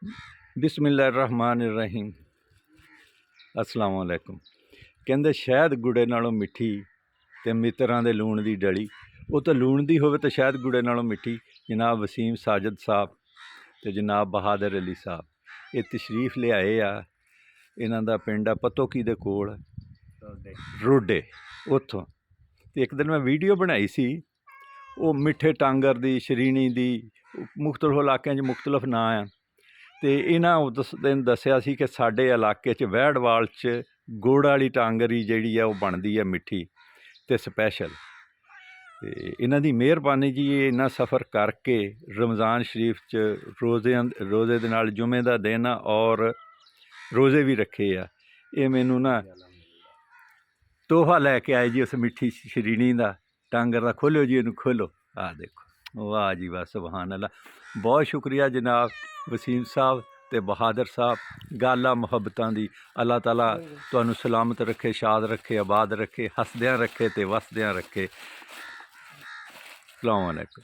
बिस्मिल्लाहिर्रहमानिर्रहीम। अस्सलाम वालेकुम। कहंदे शहद गुड़े नालों मिठी ते मित्रां दे लूण दी डली। वो तो लूण दी होवे तो शहद गुड़े नालों मिठी। जनाब वसीम साजिद साहब ते जनाब बहादुर अली साहब ये तशरीफ ले आए आ। इन्हां दा पिंड आ पतोकी दे कोल रोडे उत्थों। ते एक दिन मैं वीडियो बनाई सी, वो मिठे टांगर दी शरीनी दी मुख्तलिफ इलाकों च मुख्तलिफ नाँ आ। तो इन्हां उस दिन दस्सिया सी कि साडे इलाके च वैड़वाल च गुड़ वाली टांगर ही जिहड़ी है वो बनदी है मिठी ते स्पैशल। ते इन्हां दी मेहरबानी जी ये इन्ना सफ़र करके रमज़ान शरीफ च रोज़े दे नाल जुमे दा दिन और रोज़े भी रखे आ। ये मैनू ना तोहफा लैके आए जी उस मिठी शरीनी दा टांगर दा। खोलो जी इनू खोलो, आ देखो, वाह जी वाह, सुभान अल्लाह। बहुत शुक्रिया जनाब वसीम साहब ते बहादुर साहब। गल आ मुहब्बतां दी। अल्लाह ताला तुहानू सलामत रखे, शाद रखे, आबाद रखे, हसदियां रखे ते वसदियां रखे। अस्सलाम वालेकुम।